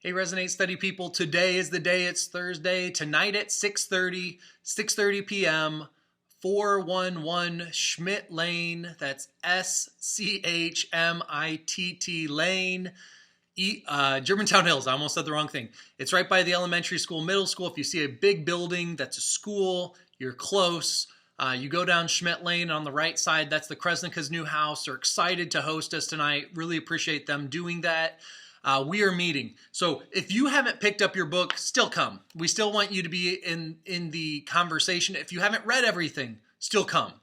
Hey, Resonate Study people, today is the day. It's Thursday. Tonight at 6:30 p.m., 411 Schmidt Lane. That's Schmitt Lane. Germantown Hills. I almost said the wrong thing. It's right by the elementary school, middle school. If you see a big building, that's a school. You're close. You go down Schmidt Lane on the right side. That's the Kresnika's new house. They're excited to host us tonight. Really appreciate them doing that. We are meeting. So if you haven't picked up your book, still come. We still want you to be in the conversation. If you haven't read everything, still come.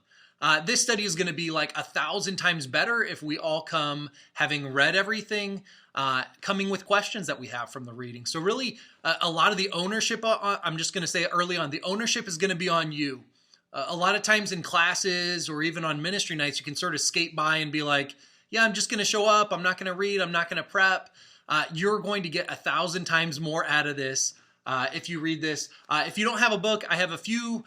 This study is going to be like 1,000 times better if we all come having read everything, coming with questions that we have from the reading. So really, a lot of the ownership, I'm just going to say it early on, the ownership is going to be on you. A lot of times in classes or even on ministry nights, you can sort of skate by and be like, yeah, I'm just going to show up. I'm not going to read. I'm not going to prep. You're going to get 1,000 times more out of this if you read this. If you don't have a book, I have a few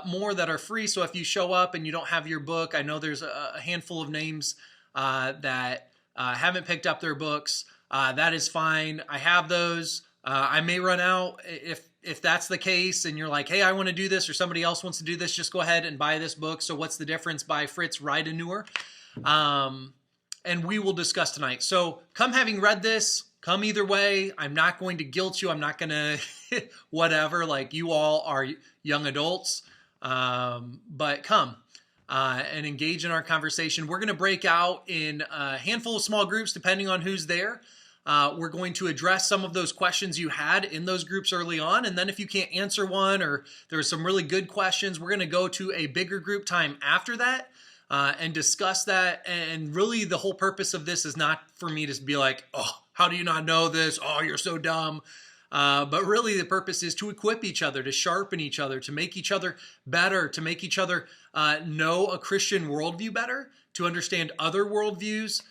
more that are free. So if you show up and you don't have your book, I know there's a handful of names that haven't picked up their books. That is fine. I have those. I may run out. If that's the case and you're like, hey, I want to do this, or somebody else wants to do this, just go ahead and buy this book. So What's the Difference by Fritz Reidenauer. And we will discuss tonight. So come having read this, come either way. I'm not going to guilt you. I'm not going to whatever, like you all are young adults, but come and engage in our conversation. We're going to break out in a handful of small groups depending on who's there. We're going to address some of those questions you had in those groups early on. And then if you can't answer one or there are some really good questions, we're going to go to a bigger group time after that. And discuss that. And really the whole purpose of this is not for me to be like, oh, how do you not know this? Oh, you're so dumb. But really the purpose is to equip each other, to sharpen each other, to make each other better, to make each other know a Christian worldview better, to understand other worldviews,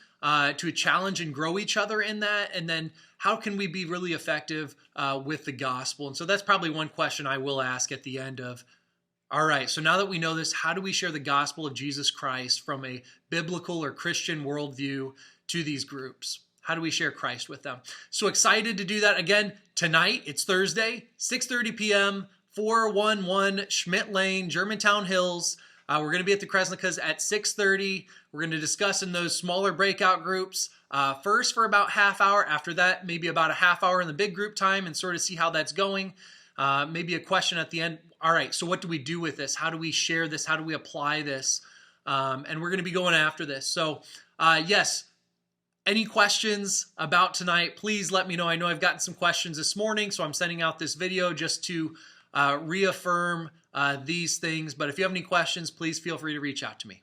to challenge and grow each other in that. And then how can we be really effective with the gospel? And so that's probably one question I will ask at the end of, all right, so now that we know this, how do we share the gospel of Jesus Christ from a biblical or Christian worldview to these groups? How do we share Christ with them? So excited to do that. Again, tonight, it's Thursday, 6:30 p.m., 411 Schmidt Lane, Germantown Hills. We're going to be at the Kresnikas at 6:30. We're going to discuss in those smaller breakout groups. First for about half hour. After that, maybe about a half hour in the big group time and sort of see how that's going. Maybe a question at the end. All right, so what do we do with this? How do we share this? How do we apply this? And we're going to be going after this. So yes, any questions about tonight, please let me know. I know I've gotten some questions this morning, so I'm sending out this video just to reaffirm these things. But if you have any questions, please feel free to reach out to me.